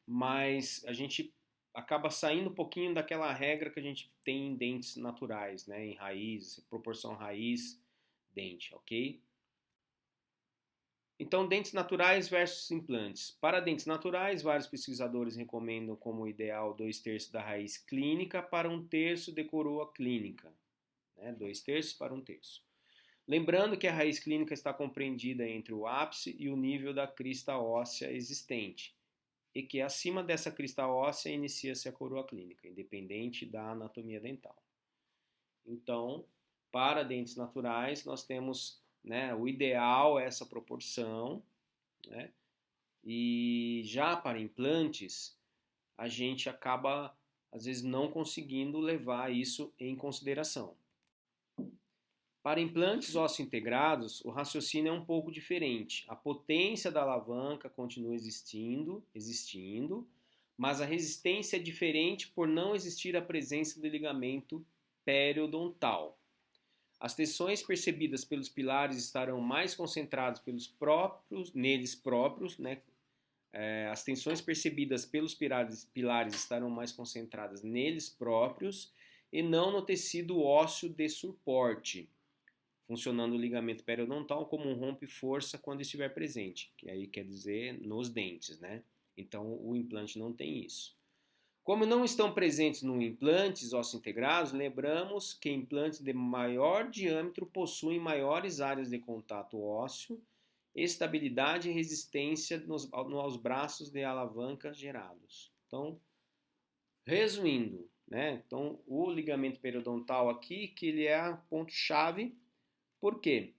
Mas a gente acaba saindo um pouquinho daquela regra que a gente tem em dentes naturais, né? Em raiz, proporção raiz-dente, ok? Então, dentes naturais versus implantes. Para dentes naturais, vários pesquisadores recomendam como ideal 2/3 da raiz clínica para 1/3 de coroa clínica. 2/3 para 1/3. Lembrando que a raiz clínica está compreendida entre o ápice e o nível da crista óssea existente, e que acima dessa crista óssea inicia-se a coroa clínica, independente da anatomia dental. Então, para dentes naturais, nós temos, né, o ideal é essa proporção, né, e já para implantes, a gente acaba, às vezes, não conseguindo levar isso em consideração. Para implantes ósseo-integrados, o raciocínio é um pouco diferente. A potência da alavanca continua existindo, mas a resistência é diferente por não existir a presença do ligamento periodontal. As tensões percebidas pelos pilares estarão mais concentradas neles próprios, né? As tensões percebidas pelos pilares estarão mais concentradas neles próprios e não no tecido ósseo de suporte, funcionando o ligamento periodontal como um rompe-força quando estiver presente, que aí quer dizer nos dentes, né? Então o implante não tem isso. Como não estão presentes no implantes ósseo-integrados, lembramos que implantes de maior diâmetro possuem maiores áreas de contato ósseo, estabilidade e resistência aos braços de alavanca gerados. Então, resumindo, né? Então o ligamento periodontal aqui, que ele é ponto-chave. Por quê?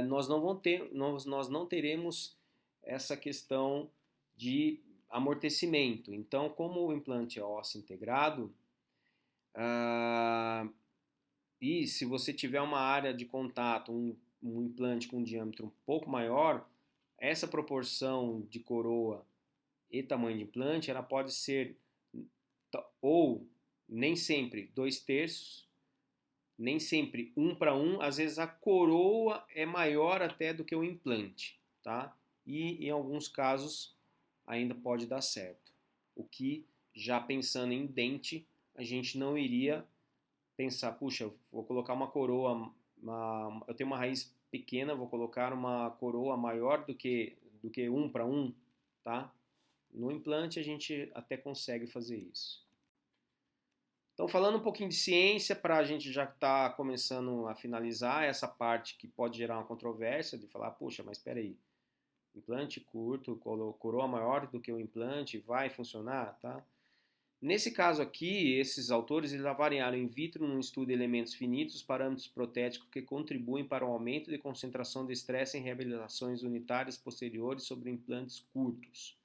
Nós não teremos essa questão de amortecimento. Então, como o implante é ósseo integrado, e se você tiver uma área de contato, um implante com um diâmetro um pouco maior, essa proporção de coroa e tamanho de implante, ela pode ser ou nem sempre 2/3, nem sempre 1/1, às vezes a coroa é maior até do que o implante, tá? E em alguns casos ainda pode dar certo. O que, já pensando em dente, a gente não iria pensar, puxa, eu vou colocar uma coroa, eu tenho uma raiz pequena, vou colocar uma coroa maior do que 1/1, tá? No implante a gente até consegue fazer isso. Então, falando um pouquinho de ciência, para a gente já estar começando a finalizar essa parte que pode gerar uma controvérsia, de falar, puxa, mas espera aí, implante curto, coroa maior do que o implante, vai funcionar, tá? Nesse caso aqui, esses autores eles avaliaram in vitro num estudo de elementos finitos, parâmetros protéticos que contribuem para o aumento de concentração de estresse em reabilitações unitárias posteriores sobre implantes curtos.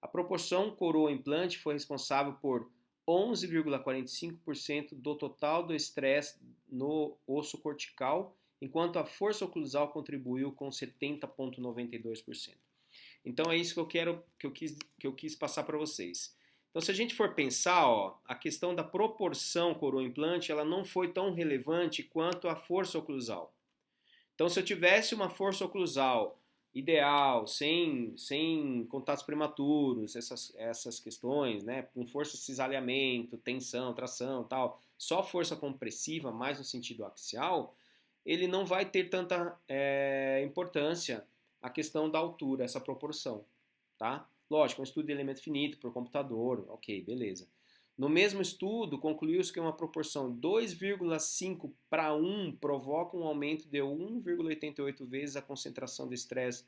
A proporção coroa-implante foi responsável por 11,45% do total do estresse no osso cortical, enquanto a força oclusal contribuiu com 70,92%. Então é isso que eu quis passar para vocês. Então, se a gente for pensar, ó, a questão da proporção coroa-implante, ela não foi tão relevante quanto a força oclusal. Então, se eu tivesse uma força oclusal ideal, sem contatos prematuros, essas questões, né, com força de cisalhamento, tensão, tração, tal, só força compressiva, mais no sentido axial, ele não vai ter tanta importância a questão da altura, essa proporção, tá? Lógico, um estudo de elemento finito por computador, ok, beleza. No mesmo estudo, concluiu-se que uma proporção 2,5 para 1 provoca um aumento de 1,88 vezes a concentração de estresse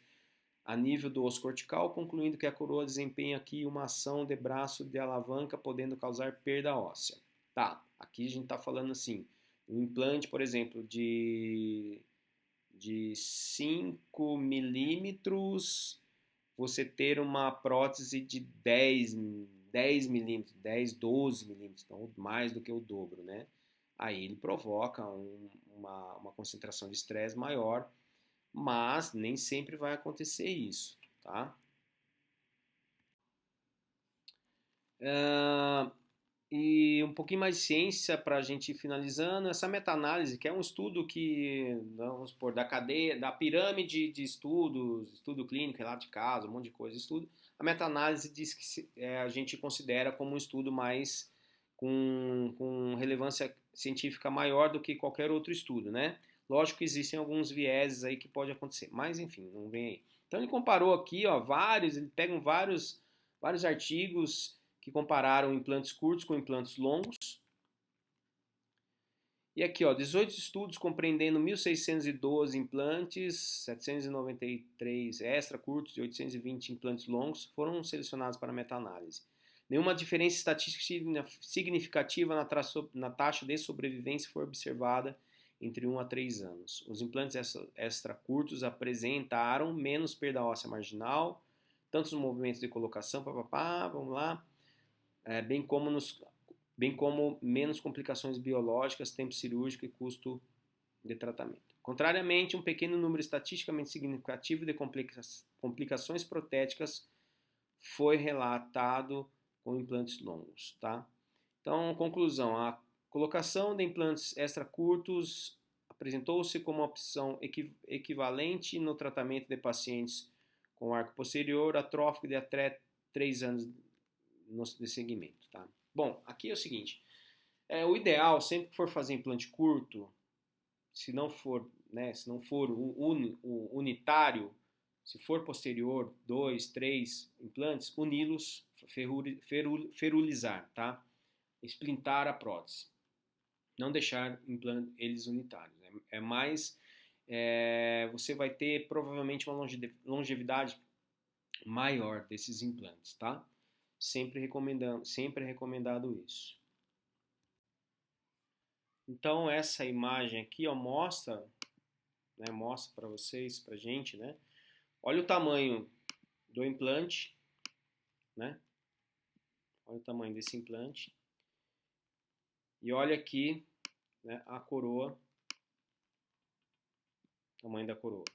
a nível do osso cortical, concluindo que a coroa desempenha aqui uma ação de braço de alavanca, podendo causar perda óssea. Tá, aqui a gente está falando assim, um implante, por exemplo, de 5 milímetros, você ter uma prótese de 10 milímetros, 10, 12 milímetros, então mais do que o dobro, né? Aí ele provoca uma concentração de estresse maior, mas nem sempre vai acontecer isso, tá? E um pouquinho mais de ciência para a gente ir finalizando, essa meta-análise, que é um estudo que, vamos supor, da cadeia, da pirâmide de estudos, estudo clínico, relato de caso, um monte de coisa, estudo, a meta-análise diz que a gente considera como um estudo mais com relevância científica maior do que qualquer outro estudo, né? Lógico que existem alguns vieses aí que pode acontecer, mas enfim, não vem aí. Então ele comparou aqui, ó, ele pega vários artigos que compararam implantes curtos com implantes longos. E aqui, ó, 18 estudos compreendendo 1.612 implantes, 793 extra curtos e 820 implantes longos foram selecionados para meta-análise. Nenhuma diferença estatística significativa na taxa de sobrevivência foi observada entre 1 a 3 anos. Os implantes extra curtos apresentaram menos perda óssea marginal, tanto nos movimentos de colocação, vamos lá, bem como menos complicações biológicas, tempo cirúrgico e custo de tratamento. Contrariamente, um pequeno número estatisticamente significativo de complicações protéticas foi relatado com implantes longos, tá? Então, conclusão, a colocação de implantes extra curtos apresentou-se como uma opção equivalente no tratamento de pacientes com arco posterior atrófico de até 3 anos de segmento, tá? Bom, aqui é o seguinte, o ideal, sempre que for fazer implante curto, se não for o unitário, se for posterior, 2, 3 implantes, uni-los, ferulizar, tá? Esplintar a prótese. Não deixar eles unitários. Você vai ter provavelmente uma longevidade maior desses implantes, tá? Sempre recomendado isso. Então essa imagem aqui, ó, mostra para vocês, pra gente, né? Olha o tamanho do implante, né? Olha o tamanho desse implante. E olha aqui, né, a coroa, tamanho da coroa.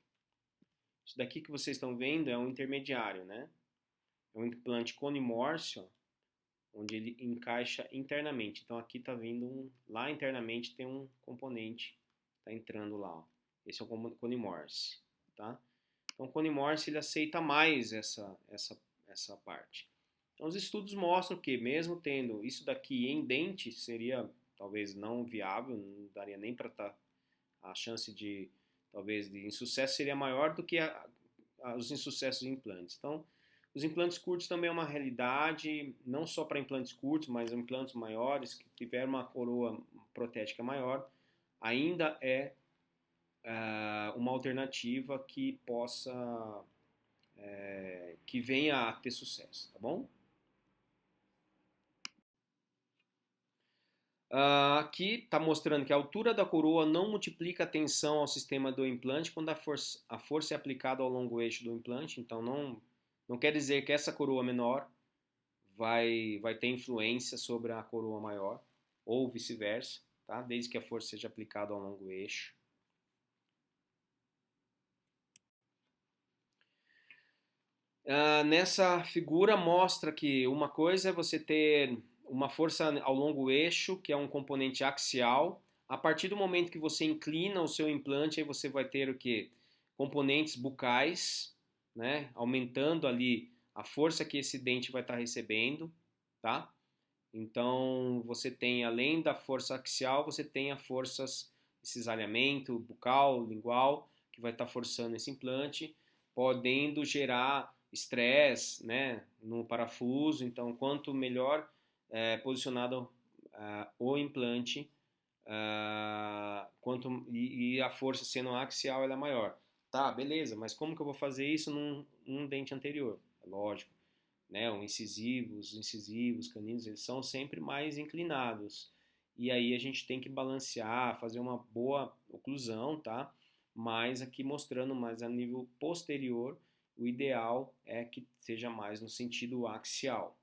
Isso daqui que vocês estão vendo é um intermediário, né? É um implante conimórcio, onde ele encaixa internamente. Então aqui está vindo lá internamente tem um componente, está entrando lá, ó. Esse é o conimorse, tá? Então o conimorse ele aceita mais essa parte. Então os estudos mostram que mesmo tendo isso daqui em dente seria talvez não viável, não daria nem para estar a chance de insucesso seria maior do que os insucessos de implantes. Então Os implantes curtos também é uma realidade, não só para implantes curtos, mas implantes maiores, que tiver uma coroa protética maior, ainda é uma alternativa que possa, que venha a ter sucesso, tá bom? Aqui está mostrando que a altura da coroa não multiplica a tensão ao sistema do implante quando a força é aplicada ao longo eixo do implante, então não quer dizer que essa coroa menor vai ter influência sobre a coroa maior, ou vice-versa, tá? Desde que a força seja aplicada ao longo eixo. Nessa figura mostra que uma coisa é você ter uma força ao longo eixo, que é um componente axial. A partir do momento que você inclina o seu implante, aí você vai ter o quê? Componentes bucais, né? Aumentando ali a força que esse dente vai estar recebendo, tá? Então você tem, além da força axial, você tem a forças de cisalhamento bucal, lingual, que vai estar forçando esse implante, podendo gerar estresse, né, no parafuso. Então, quanto melhor posicionado o implante, e a força sendo axial ela é maior. Tá, beleza, mas como que eu vou fazer isso num dente anterior? É lógico, né? Os incisivos, caninos, eles são sempre mais inclinados. E aí a gente tem que balancear, fazer uma boa oclusão, tá? Mas aqui mostrando mais a nível posterior, o ideal é que seja mais no sentido axial.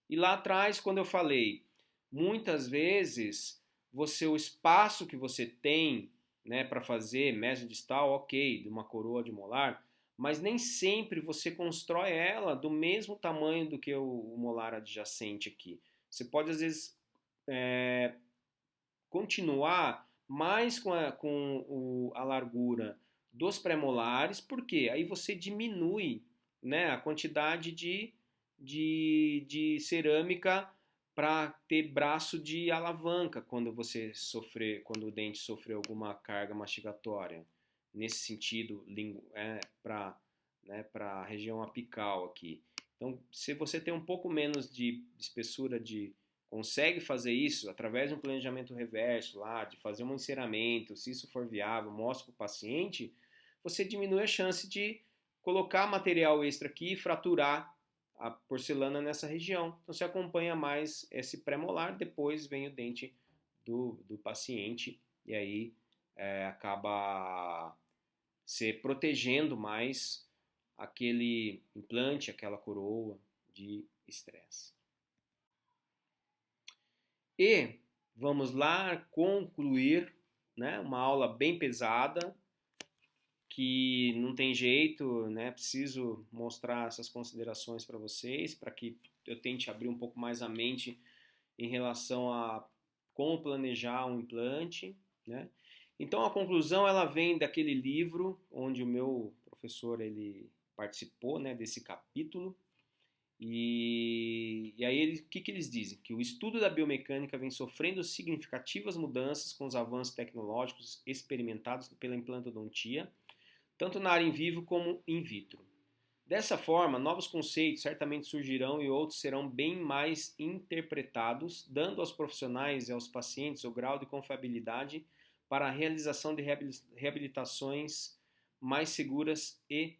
E lá atrás, quando eu falei, muitas vezes o espaço que você tem, né, para fazer mesodistal, ok, de uma coroa de molar, mas nem sempre você constrói ela do mesmo tamanho do que o molar adjacente aqui. Você pode, às vezes, continuar mais a largura dos pré-molares, porque aí você diminui, né, a quantidade de cerâmica para ter braço de alavanca quando o dente sofrer alguma carga mastigatória. Nesse sentido, para a região apical aqui. Então, se você tem um pouco menos de espessura consegue fazer isso através de um planejamento reverso lá, de fazer um enceramento, se isso for viável, mostra para o paciente, você diminui a chance de colocar material extra aqui e fraturar a porcelana nessa região. Então você acompanha mais esse pré-molar, depois vem o dente do paciente e aí acaba se protegendo mais aquele implante, aquela coroa de estresse. E vamos lá concluir, né, uma aula bem pesada, que não tem jeito, né, preciso mostrar essas considerações para vocês, para que eu tente abrir um pouco mais a mente em relação a como planejar um implante, né? Então a conclusão ela vem daquele livro onde o meu professor ele participou, né, desse capítulo. E aí, o que eles dizem? Que o estudo da biomecânica vem sofrendo significativas mudanças com os avanços tecnológicos experimentados pela implantodontia, tanto na área in vivo como in vitro. Dessa forma, novos conceitos certamente surgirão e outros serão bem mais interpretados, dando aos profissionais e aos pacientes o grau de confiabilidade para a realização de reabilitações mais seguras e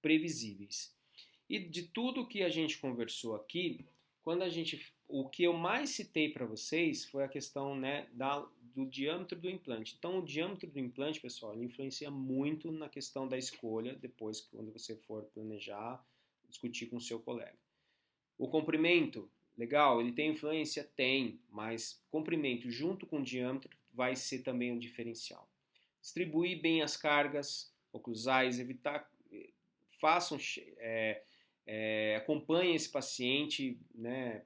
previsíveis. E de tudo que a gente conversou aqui, o que eu mais citei para vocês foi a questão, né, do diâmetro do implante. Então, o diâmetro do implante, pessoal, ele influencia muito na questão da escolha, depois, quando você for planejar, discutir com o seu colega. O comprimento, legal, ele tem influência? Tem, mas comprimento junto com diâmetro vai ser também um diferencial. Distribuir bem as cargas oclusais, façam, acompanhem esse paciente, né,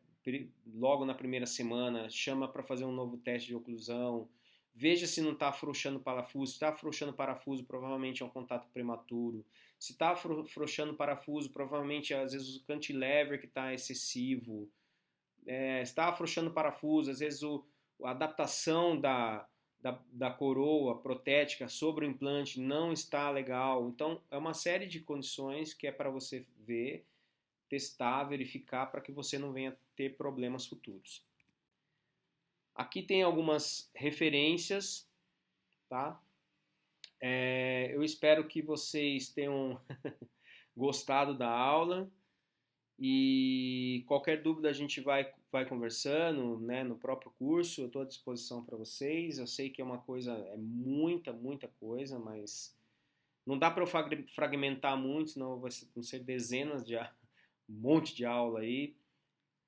logo na primeira semana, chama para fazer um novo teste de oclusão, veja se não está afrouxando o parafuso. Se está afrouxando o parafuso, provavelmente é um contato prematuro. Se está afrouxando o parafuso, provavelmente às vezes o cantilever que está excessivo. Se está afrouxando o parafuso, às vezes a adaptação da da coroa protética sobre o implante não está legal. Então, é uma série de condições que é para você ver, testar, verificar, para que você não venha ter problemas futuros. Aqui tem algumas referências, tá? Eu espero que vocês tenham gostado da aula e qualquer dúvida a gente vai conversando, né, no próprio curso. Eu estou à disposição para vocês. Eu sei que é uma coisa, é muita coisa, mas não dá para eu fragmentar muito, senão vão ser dezenas de um monte de aula aí,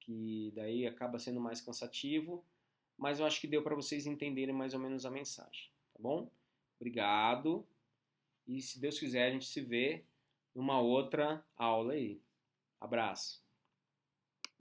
que daí acaba sendo mais cansativo. Mas eu acho que deu para vocês entenderem mais ou menos a mensagem, tá bom? Obrigado. E se Deus quiser, a gente se vê numa outra aula aí. Abraço.